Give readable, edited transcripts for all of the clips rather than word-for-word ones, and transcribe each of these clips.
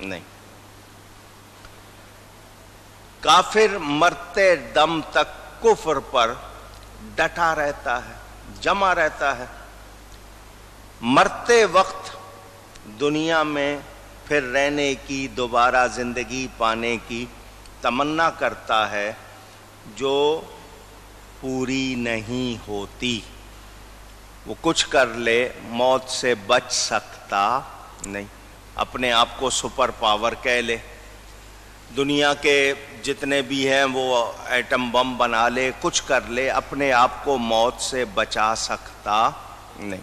نہیں۔ کافر مرتے دم تک کفر پر ڈٹا رہتا ہے، جمع رہتا ہے، مرتے وقت دنیا میں پھر رہنے کی، دوبارہ زندگی پانے کی تمنا کرتا ہے جو پوری نہیں ہوتی۔ وہ کچھ کر لے موت سے بچ سکتا نہیں، اپنے آپ کو سپر پاور کہہ لے، دنیا کے جتنے بھی ہیں وہ ایٹم بم بنا لے، کچھ کر لے، اپنے آپ کو موت سے بچا سکتا نہیں۔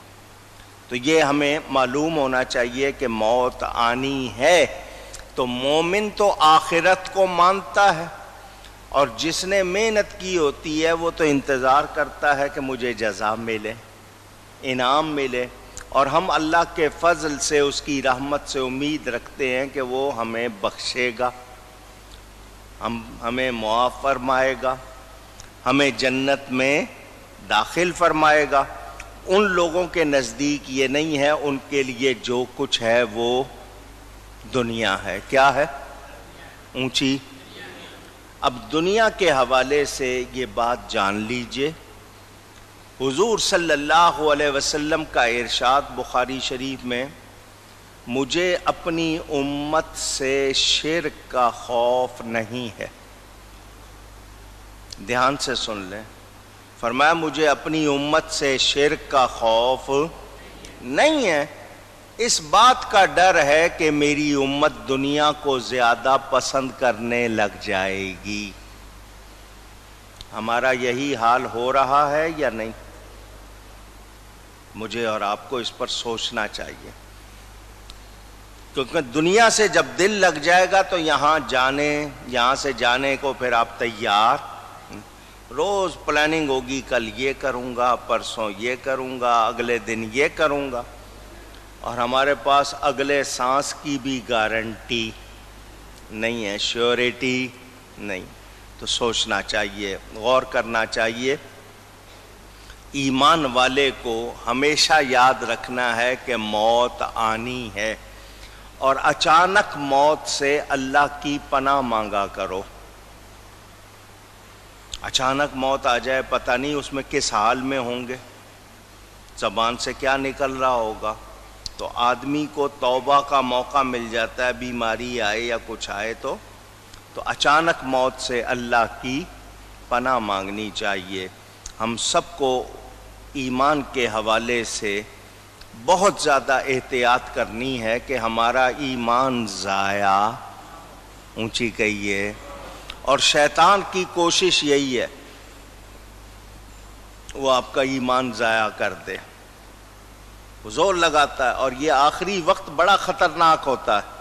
تو یہ ہمیں معلوم ہونا چاہیے کہ موت آنی ہے۔ تو مومن تو آخرت کو مانتا ہے، اور جس نے محنت کی ہوتی ہے وہ تو انتظار کرتا ہے کہ مجھے جزا ملے، انعام ملے، اور ہم اللہ کے فضل سے، اس کی رحمت سے امید رکھتے ہیں کہ وہ ہمیں بخشے گا، ہمیں معاف فرمائے گا، ہمیں جنت میں داخل فرمائے گا۔ ان لوگوں کے نزدیک یہ نہیں ہے، ان کے لیے جو کچھ ہے وہ دنیا ہے۔ کیا ہے؟ اونچی۔ اب دنیا کے حوالے سے یہ بات جان لیجئے، حضور صلی اللہ علیہ وسلم کا ارشاد بخاری شریف میں، مجھے اپنی امت سے شرک کا خوف نہیں ہے۔ دھیان سے سن لیں، فرمایا مجھے اپنی امت سے شرک کا خوف نہیں ہے، اس بات کا ڈر ہے کہ میری امت دنیا کو زیادہ پسند کرنے لگ جائے گی۔ ہمارا یہی حال ہو رہا ہے یا نہیں؟ مجھے اور آپ کو اس پر سوچنا چاہیے، کیونکہ دنیا سے جب دل لگ جائے گا تو یہاں سے جانے کو پھر آپ تیار، روز پلاننگ ہوگی، کل یہ کروں گا، پرسوں یہ کروں گا، اگلے دن یہ کروں گا، اور ہمارے پاس اگلے سانس کی بھی گارنٹی نہیں ہے، شیورٹی نہیں۔ تو سوچنا چاہیے، غور کرنا چاہیے۔ ایمان والے کو ہمیشہ یاد رکھنا ہے کہ موت آنی ہے، اور اچانک موت سے اللہ کی پناہ مانگا کرو۔ اچانک موت آ جائے، پتہ نہیں اس میں کس حال میں ہوں گے، زبان سے کیا نکل رہا ہوگا، تو آدمی کو توبہ کا موقع مل جاتا ہے، بیماری آئے یا کچھ آئے تو اچانک موت سے اللہ کی پناہ مانگنی چاہیے۔ ہم سب کو ایمان کے حوالے سے بہت زیادہ احتیاط کرنی ہے کہ ہمارا ایمان ضائع، اونچی کہیے، اور شیطان کی کوشش یہی ہے، وہ آپ کا ایمان ضائع کر دے، وہ زور لگاتا ہے، اور یہ آخری وقت بڑا خطرناک ہوتا ہے،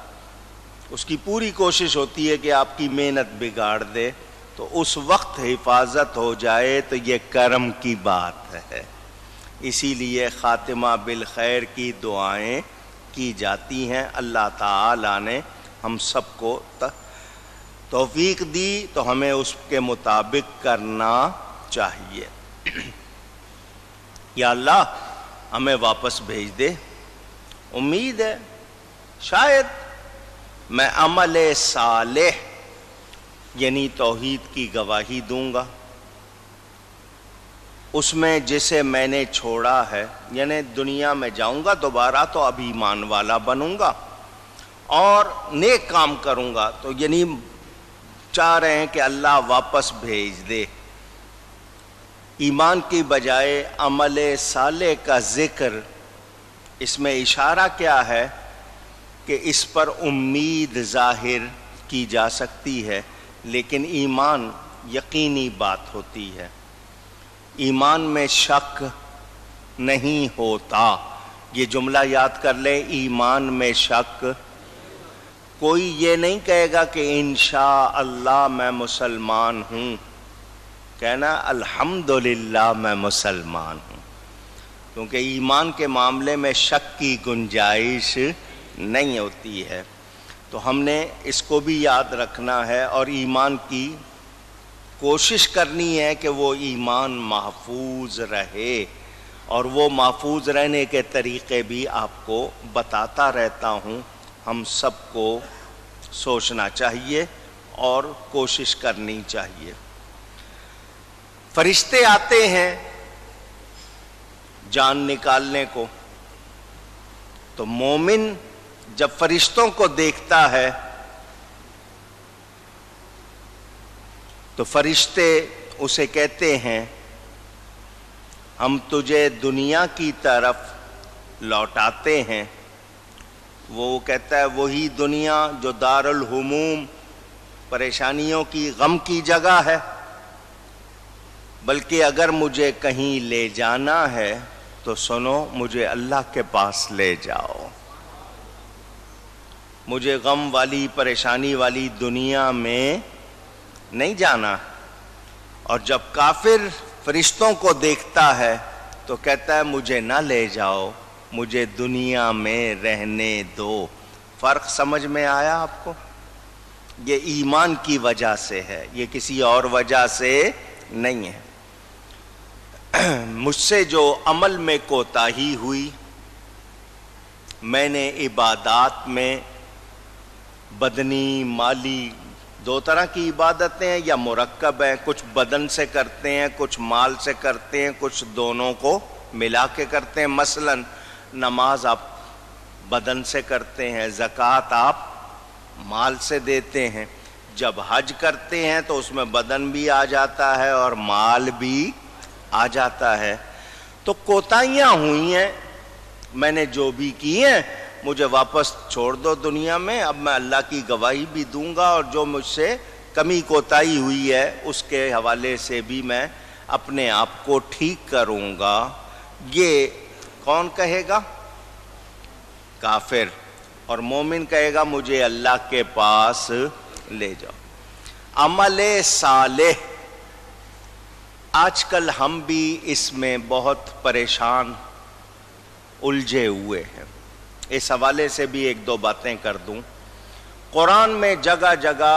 اس کی پوری کوشش ہوتی ہے کہ آپ کی محنت بگاڑ دے، تو اس وقت حفاظت ہو جائے تو یہ کرم کی بات ہے۔ اسی لیے خاتمہ بالخیر کی دعائیں کی جاتی ہیں۔ اللہ تعالیٰ نے ہم سب کو توفیق دی تو ہمیں اس کے مطابق کرنا چاہیے۔ یا اللہ ہمیں واپس بھیج دے، امید ہے شاید میں عمل صالح یعنی توحید کی گواہی دوں گا، اس میں جسے میں نے چھوڑا ہے، یعنی دنیا میں جاؤں گا دوبارہ تو اب ایمان والا بنوں گا اور نیک کام کروں گا، تو یعنی چاہ رہے ہیں کہ اللہ واپس بھیج دے۔ ایمان کی بجائے عمل صالح کا ذکر، اس میں اشارہ کیا ہے کہ اس پر امید ظاہر کی جا سکتی ہے، لیکن ایمان یقینی بات ہوتی ہے، ایمان میں شک نہیں ہوتا۔ یہ جملہ یاد کر لیں، ایمان میں شک، کوئی یہ نہیں کہے گا کہ انشاءاللہ میں مسلمان ہوں، کہنا الحمدللہ میں مسلمان ہوں، کیونکہ ایمان کے معاملے میں شک کی گنجائش نہیں ہوتی ہے۔ تو ہم نے اس کو بھی یاد رکھنا ہے، اور ایمان کی کوشش کرنی ہے کہ وہ ایمان محفوظ رہے، اور وہ محفوظ رہنے کے طریقے بھی آپ کو بتاتا رہتا ہوں۔ ہم سب کو سوچنا چاہیے اور کوشش کرنی چاہیے۔ فرشتے آتے ہیں جان نکالنے کو، تو مومن جب فرشتوں کو دیکھتا ہے تو فرشتے اسے کہتے ہیں ہم تجھے دنیا کی طرف لوٹاتے ہیں۔ وہ کہتا ہے وہی دنیا جو دار الہموم، پریشانیوں کی، غم کی جگہ ہے، بلکہ اگر مجھے کہیں لے جانا ہے تو سنو، مجھے اللہ کے پاس لے جاؤ، مجھے غم والی، پریشانی والی دنیا میں نہیں جانا۔ اور جب کافر فرشتوں کو دیکھتا ہے تو کہتا ہے مجھے نہ لے جاؤ، مجھے دنیا میں رہنے دو۔ فرق سمجھ میں آیا آپ کو؟ یہ ایمان کی وجہ سے ہے، یہ کسی اور وجہ سے نہیں ہے۔ مجھ سے جو عمل میں کوتاہی ہوئی، میں نے عبادات میں بدنی، مالی، دو طرح کی عبادتیں ہیں یا مرکب ہیں، کچھ بدن سے کرتے ہیں، کچھ مال سے کرتے ہیں، کچھ دونوں کو ملا کے کرتے ہیں۔ مثلا نماز آپ بدن سے کرتے ہیں، زکوٰۃ آپ مال سے دیتے ہیں۔ جب حج کرتے ہیں تو اس میں بدن بھی آ جاتا ہے اور مال بھی آ جاتا ہے۔ تو کوتاہیاں ہوئی ہیں، میں نے جو بھی کی ہیں، مجھے واپس چھوڑ دو دنیا میں۔ اب میں اللہ کی گواہی بھی دوں گا، اور جو مجھ سے کمی کوتاہی ہوئی ہے اس کے حوالے سے بھی میں اپنے آپ کو ٹھیک کروں گا۔ یہ کون کہے گا؟ کافر۔ اور مومن کہے گا مجھے اللہ کے پاس لے جاؤ۔ عمل صالح، آج کل ہم بھی اس میں بہت پریشان، الجھے ہوئے ہیں۔ اس حوالے سے بھی ایک دو باتیں کر دوں۔ قرآن میں جگہ جگہ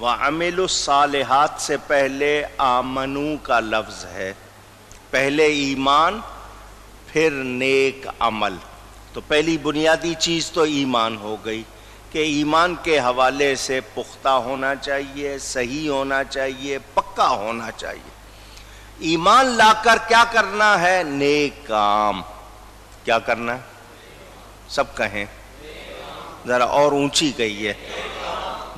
وَعَمِلُوا الصَّالِحَاتِ سے پہلے آمنو کا لفظ ہے، پہلے ایمان پھر نیک عمل۔ تو پہلی بنیادی چیز تو ایمان ہو گئی کہ ایمان کے حوالے سے پختہ ہونا چاہیے، صحیح ہونا چاہیے، پکا ہونا چاہیے۔ ایمان لا کر کیا کرنا ہے؟ نیک کام۔ کیا کرنا ہے؟ سب کہیں ذرا اور اونچی کہیے،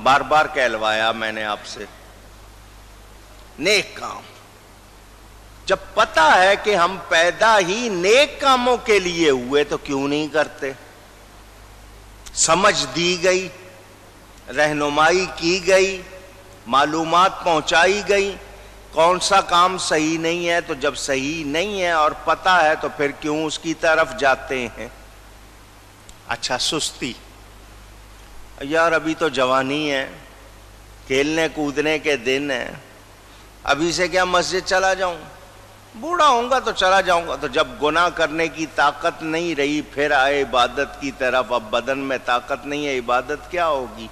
بار بار کہلوایا میں نے آپ سے۔ نیک کام۔ جب پتہ ہے کہ ہم پیدا ہی نیک کاموں کے لیے ہوئے تو کیوں نہیں کرتے؟ سمجھ دی گئی، رہنمائی کی گئی، معلومات پہنچائی گئی، کون سا کام صحیح نہیں ہے، تو جب صحیح نہیں ہے اور پتہ ہے تو پھر کیوں اس کی طرف جاتے ہیں؟ اچھا، سستی، یار ابھی تو جوانی ہے، کھیلنے کودنے کے دن ہیں، ابھی سے کیا مسجد چلا جاؤں؟ بوڑھا ہوں گا تو چلا جاؤں گا۔ تو جب گناہ کرنے کی طاقت نہیں رہی پھر آئے عبادت کی طرف۔ اب بدن میں طاقت نہیں ہے، عبادت کیا ہوگی؟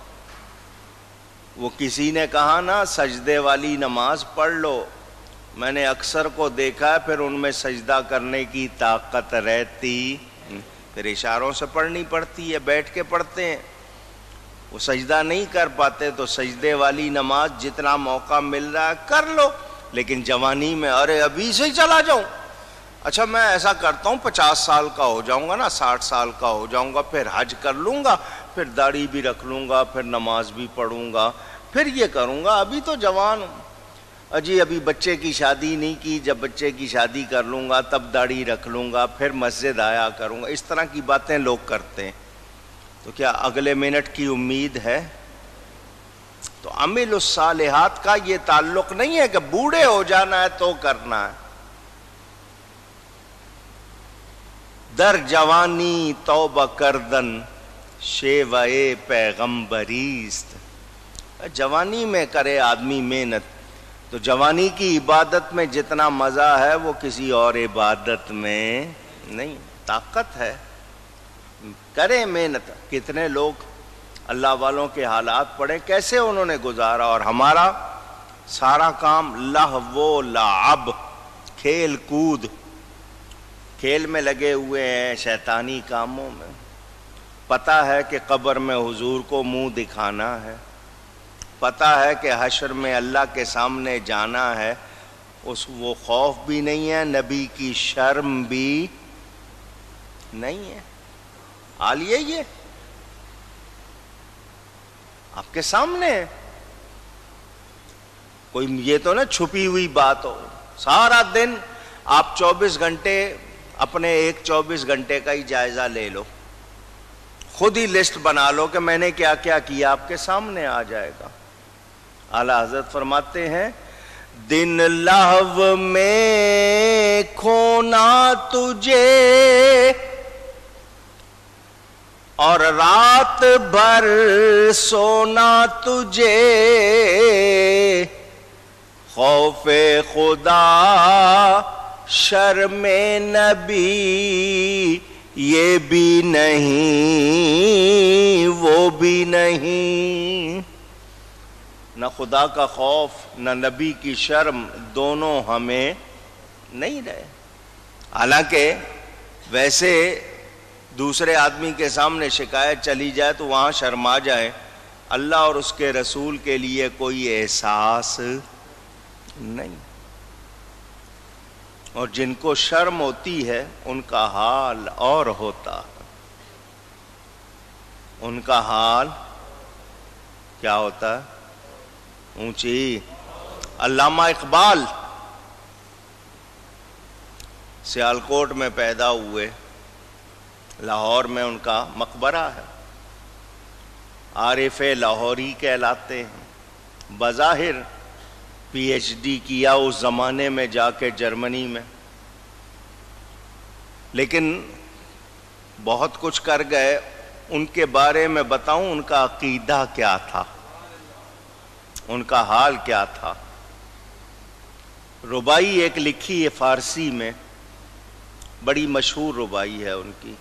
وہ کسی نے کہا نا سجدے والی نماز پڑھ لو، میں نے اکثر کو دیکھا ہے پھر ان میں سجدہ کرنے کی طاقت رہتی، پھر اشاروں سے پڑھنی پڑتی ہے، بیٹھ کے پڑھتے ہیں، وہ سجدہ نہیں کر پاتے۔ تو سجدے والی نماز جتنا موقع مل رہا ہے کر لو، لیکن جوانی میں ارے ابھی سے ہی چلا جاؤں۔ اچھا میں ایسا کرتا ہوں 50 سال کا ہو جاؤں گا نا، 60 سال کا ہو جاؤں گا، پھر حج کر لوں گا، پھر داڑھی بھی رکھ لوں گا، پھر نماز بھی پڑھوں گا، پھر یہ کروں گا، ابھی تو جوان ہوں۔ اجی ابھی بچے کی شادی نہیں کی، جب بچے کی شادی کر لوں گا تب داڑھی رکھ لوں گا، پھر مسجد آیا کروں گا۔ اس طرح کی باتیں لوگ کرتے ہیں۔ تو کیا اگلے منٹ کی امید ہے؟ تو عمل الصالحات کا یہ تعلق نہیں ہے کہ بوڑھے ہو جانا ہے تو کرنا ہے۔ در جوانی توبہ کردن شیوہ پیغمبریست۔ جوانی میں کرے آدمی محنت، تو جوانی کی عبادت میں جتنا مزہ ہے وہ کسی اور عبادت میں نہیں۔ طاقت ہے، کرے محنت۔ کتنے لوگ اللہ والوں کے حالات پڑھیں کیسے انہوں نے گزارا، اور ہمارا سارا کام لہو و لعب، کھیل کود، کھیل میں لگے ہوئے ہیں، شیطانی کاموں میں۔ پتہ ہے کہ قبر میں حضور کو منہ دکھانا ہے، پتہ ہے کہ حشر میں اللہ کے سامنے جانا ہے، وہ خوف بھی نہیں ہے، نبی کی شرم بھی نہیں ہے۔ حال یہی ہے، آپ کے سامنے ہے، کوئی یہ تو نہ چھپی ہوئی بات ہو۔ سارا دن آپ 24 گھنٹے اپنے ایک 24 گھنٹے کا ہی جائزہ لے لو، خود ہی لسٹ بنا لو کہ میں نے کیا کیا کیا، آپ کے سامنے آ جائے گا۔ اعلیٰ حضرت فرماتے ہیں دن لہو میں کھونا تجھے اور رات بھر سونا تجھے، خوف خدا شرم نبی یہ بھی نہیں وہ بھی نہیں۔ نہ خدا کا خوف نہ نبی کی شرم، دونوں ہمیں نہیں رہے۔ حالانکہ ویسے دوسرے آدمی کے سامنے شکایت چلی جائے تو وہاں شرما جائے، اللہ اور اس کے رسول کے لیے کوئی احساس نہیں۔ اور جن کو شرم ہوتی ہے ان کا حال اور ہوتا ہے، ان کا حال کیا ہوتا ہے؟ اونچی۔ علامہ اقبال سیالکوٹ میں پیدا ہوئے، لاہور میں ان کا مقبرہ ہے، عارف لاہوری کہلاتے ہیں، بظاہر پی ایچ ڈی کیا اس زمانے میں جا کے جرمنی میں، لیکن بہت کچھ کر گئے۔ ان کے بارے میں بتاؤں ان کا عقیدہ کیا تھا، ان کا حال کیا تھا؟ ربائی ایک لکھی ہے فارسی میں، بڑی مشہور ربائی ہے ان کی۔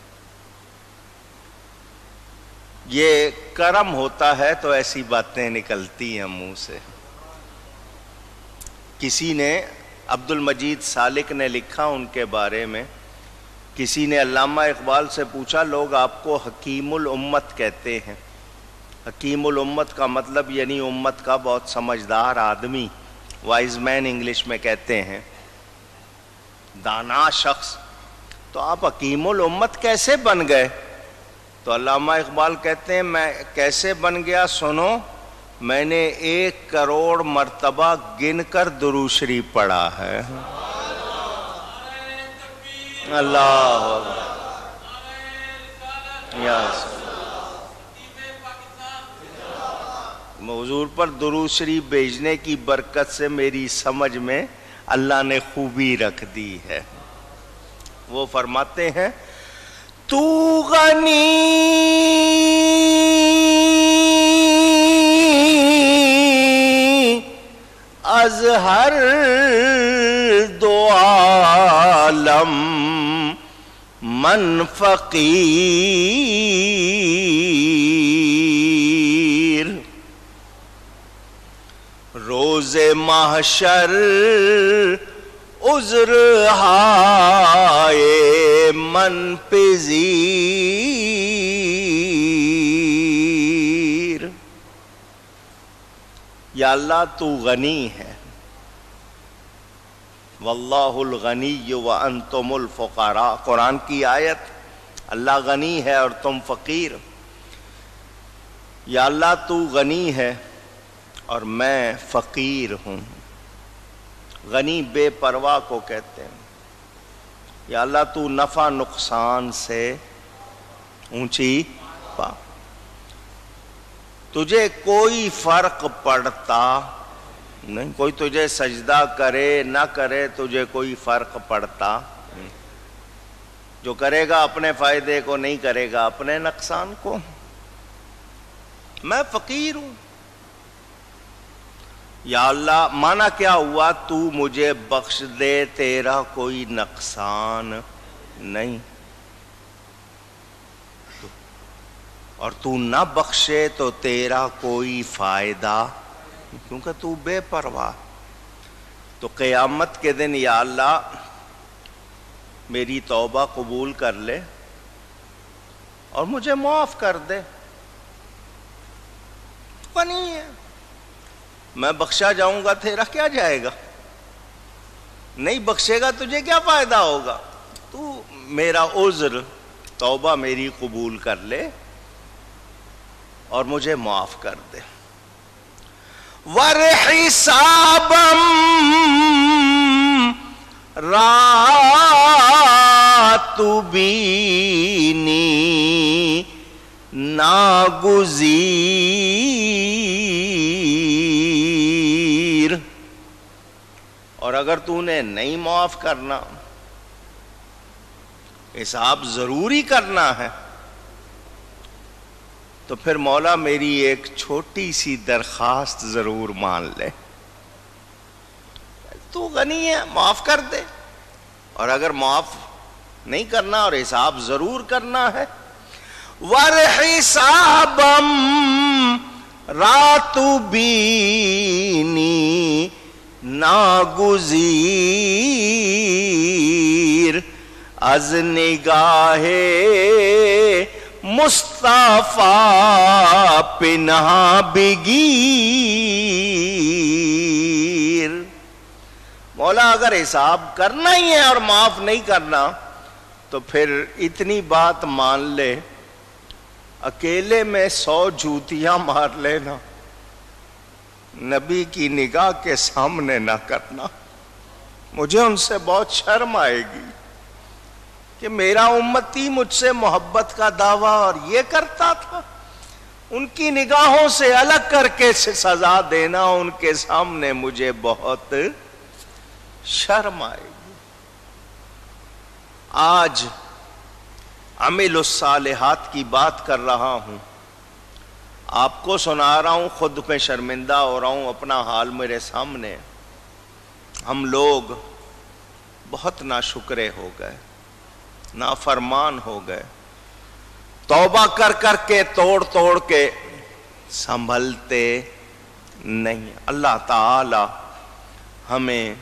یہ کرم ہوتا ہے تو ایسی باتیں نکلتی ہیں منہ سے۔ کسی نے عبد المجید سالک نے لکھا ان کے بارے میں، کسی نے علامہ اقبال سے پوچھا لوگ آپ کو حکیم الامت کہتے ہیں، حکیم الامت کا مطلب یعنی امت کا بہت سمجھدار آدمی، وائز مین انگلش میں کہتے ہیں، دانا شخص، تو آپ حکیم الامت کیسے بن گئے؟ تو علامہ اقبال کہتے ہیں میں کیسے بن گیا سنو، میں نے 1 کروڑ مرتبہ گن کر درود شریف پڑھا ہے۔ اللہ حضور پر درود شریف بھیجنے کی برکت سے میری سمجھ میں اللہ نے خوبی رکھ دی ہے۔ وہ فرماتے ہیں تو غنی از ہر دو عالم من فقیر، روز محشر عذر ہائے من پذیر، یا اللہ تو غنی ہے، واللہ الغنی وانتم الفقراء، قرآن کی آیت، اللہ غنی ہے اور تم فقیر۔ یا اللہ تو غنی ہے اور میں فقیر ہوں۔ غنی بے پرواہ کو کہتے ہیں۔ یا اللہ تو نفع نقصان سے اونچی پا، تجھے کوئی فرق پڑتا نہیں، کوئی تجھے سجدہ کرے نہ کرے تجھے کوئی فرق پڑتا نہیں، جو کرے گا اپنے فائدے کو، نہیں کرے گا اپنے نقصان کو۔ میں فقیر ہوں۔ یا اللہ مانا کیا ہوا، تو مجھے بخش دے تیرا کوئی نقصان نہیں، اور تو نہ بخشے تو تیرا کوئی فائدہ، کیونکہ تو بے پرواہ۔ تو قیامت کے دن یا اللہ میری توبہ قبول کر لے، اور مجھے معاف کر دے. غنی ہے. میں بخشا جاؤں گا تیرا کیا جائے گا؟ نہیں بخشے گا تجھے کیا فائدہ ہوگا؟ تو میرا عذر توبہ میری قبول کر لے اور مجھے معاف کر دے. وَرْحِسَابًا رَاتُ بِینِی ناگزیر. اور اگر تو نے نہیں معاف کرنا، حساب ضروری کرنا ہے، تو پھر مولا میری ایک چھوٹی سی درخواست ضرور مان لے. تو غنی ہے، معاف کر دے. اور اگر معاف نہیں کرنا اور حساب ضرور کرنا ہے، وَرْحِسَابًا رَاتُ بِینِی ناگزیر. از نگاہ مصطفیٰ پناہ بگیر. مولا اگر حساب کرنا ہی ہے اور معاف نہیں کرنا تو پھر اتنی بات مان لے، اکیلے میں 100 جوتیاں مار لینا، نبی کی نگاہ کے سامنے نہ کرنا. مجھے ان سے بہت شرم آئے گی کہ میرا امتی مجھ سے محبت کا دعویٰ اور یہ کرتا تھا. ان کی نگاہوں سے الگ کر کے سزا دینا ان کے سامنے مجھے بہت شرم آئے گی. آج عمل الصالحات کی بات کر رہا ہوں، آپ کو سنا رہا ہوں، خود میں شرمندہ ہو رہا ہوں، اپنا حال میرے سامنے. ہم لوگ بہت ناشکرے ہو گئے، نافرمان ہو گئے، توبہ کر کر کے توڑ توڑ کے سنبھلتے نہیں. اللہ تعالی ہمیں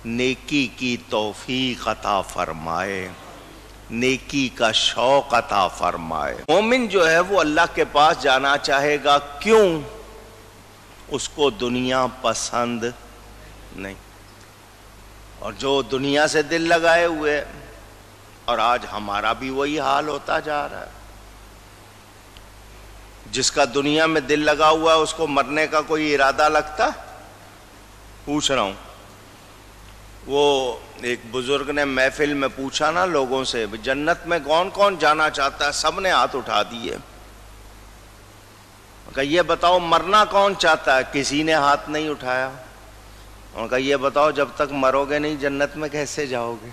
نیکی کی توفیق عطا فرمائے، نیکی کا شوق عطا فرمائے. مومن جو ہے وہ اللہ کے پاس جانا چاہے گا، کیوں؟ اس کو دنیا پسند نہیں. اور جو دنیا سے دل لگائے ہوئے، اور آج ہمارا بھی وہی حال ہوتا جا رہا ہے. جس کا دنیا میں دل لگا ہوا ہے اس کو مرنے کا کوئی ارادہ لگتا؟ پوچھ رہا ہوں. وہ ایک بزرگ نے محفل میں پوچھا نا لوگوں سے، جنت میں کون کون جانا چاہتا ہے؟ سب نے ہاتھ اٹھا دیے. کہا یہ بتاؤ مرنا کون چاہتا ہے؟ کسی نے ہاتھ نہیں اٹھایا. انہوں نے کہا یہ بتاؤ جب تک مرو گے نہیں جنت میں کیسے جاؤ گے؟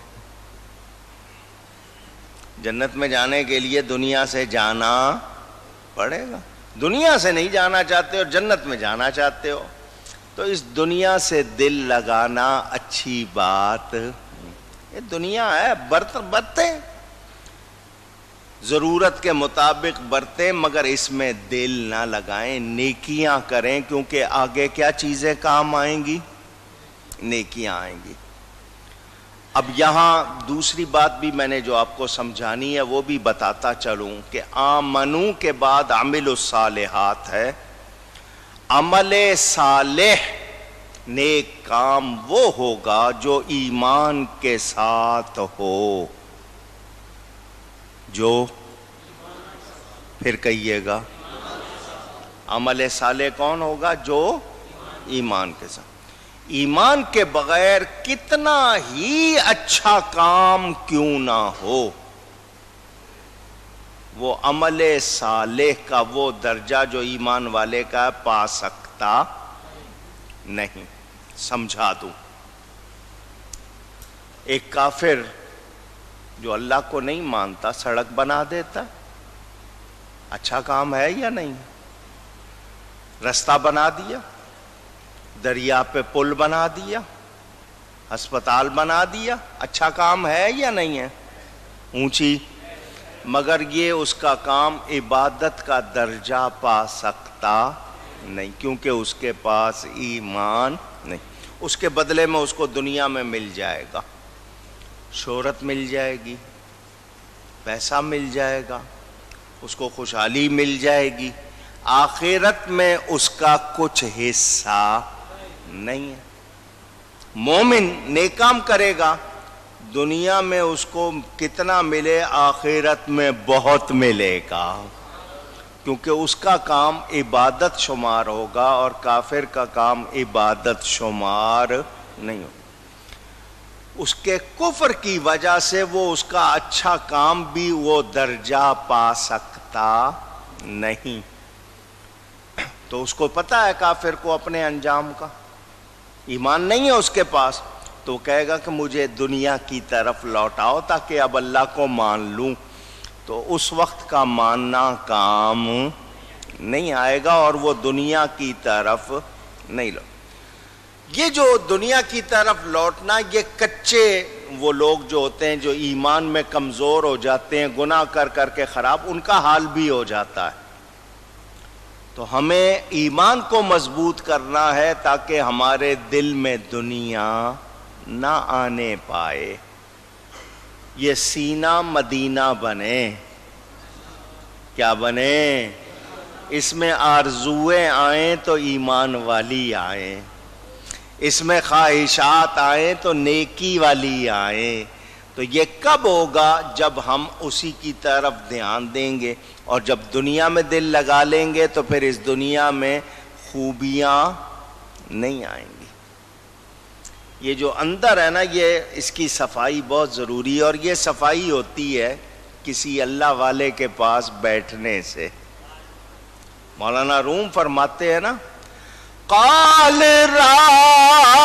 جنت میں جانے کے لیے دنیا سے جانا پڑے گا. دنیا سے نہیں جانا چاہتے اور جنت میں جانا چاہتے ہو، تو اس دنیا سے دل لگانا اچھی بات. یہ دنیا ہے، برتیں ضرورت کے مطابق برتیں، مگر اس میں دل نہ لگائیں. نیکیاں کریں، کیونکہ آگے کیا چیزیں کام آئیں گی؟ نیکیاں آئیں گی. اب یہاں دوسری بات بھی میں نے جو آپ کو سمجھانی ہے وہ بھی بتاتا چلوں کہ آمنو کے بعد عمل الصالحات ہے. عمل صالح نیک کام وہ ہوگا جو ایمان کے ساتھ ہو. جو پھر کہیے گا عمل صالح کون ہوگا؟ جو ایمان کے ساتھ. ایمان کے بغیر کتنا ہی اچھا کام کیوں نہ ہو، وہ عمل صالح کا وہ درجہ جو ایمان والے کا پا سکتا نہیں. سمجھا دوں. ایک کافر جو اللہ کو نہیں مانتا سڑک بنا دیتا، اچھا کام ہے یا نہیں؟ رستہ بنا دیا، دریا پہ پل بنا دیا، ہسپتال بنا دیا، اچھا کام ہے یا نہیں ہے؟ اونچی، مگر یہ اس کا کام عبادت کا درجہ پا سکتا نہیں، کیونکہ اس کے پاس ایمان نہیں. اس کے بدلے میں اس کو دنیا میں مل جائے گا، شہرت مل جائے گی، پیسہ مل جائے گا، اس کو خوشحالی مل جائے گی، آخرت میں اس کا کچھ حصہ نہیں ہے۔ مومن نیک کام کرے گا، دنیا میں اس کو کتنا ملے، آخرت میں بہت ملے گا، کیونکہ اس کا کام عبادت شمار ہوگا اور کافر کا کام عبادت شمار نہیں ہوگا۔ اس کے کفر کی وجہ سے وہ اس کا اچھا کام بھی وہ درجہ پا سکتا نہیں۔ تو اس کو پتہ ہے کافر کو اپنے انجام کا، ایمان نہیں ہے اس کے پاس، تو کہے گا کہ مجھے دنیا کی طرف لوٹاؤ تاکہ اب اللہ کو مان لوں، تو اس وقت کا ماننا کام نہیں آئے گا اور وہ دنیا کی طرف نہیں لوٹ۔ یہ جو دنیا کی طرف لوٹنا، یہ کچے وہ لوگ جو ہوتے ہیں جو ایمان میں کمزور ہو جاتے ہیں، گناہ کر کر کے خراب، ان کا حال بھی ہو جاتا ہے۔ تو ہمیں ایمان کو مضبوط کرنا ہے تاکہ ہمارے دل میں دنیا نہ آنے پائے، یہ سینہ مدینہ بنے۔ کیا بنے؟ اس میں آرزویں آئیں تو ایمان والی آئیں، اس میں خواہشات آئیں تو نیکی والی آئیں۔ تو یہ کب ہوگا؟ جب ہم اسی کی طرف دھیان دیں گے، اور جب دنیا میں دل لگا لیں گے تو پھر اس دنیا میں خوبیاں نہیں آئیں گی۔ یہ جو اندر ہے نا، یہ اس کی صفائی بہت ضروری ہے، اور یہ صفائی ہوتی ہے کسی اللہ والے کے پاس بیٹھنے سے۔ مولانا روم فرماتے ہیں نا، قال راب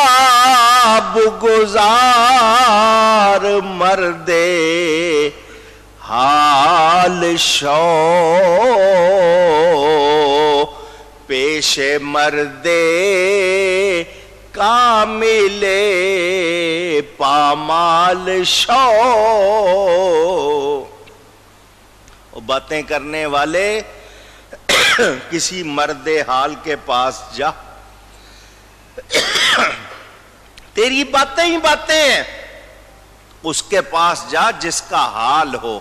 گزار مردے حال شو پیش مردے کامل پامال شو۔ باتیں کرنے والے کسی مرد حال کے پاس جا، تیری باتیں ہی باتیں ہیں، اس کے پاس جا جس کا حال ہو۔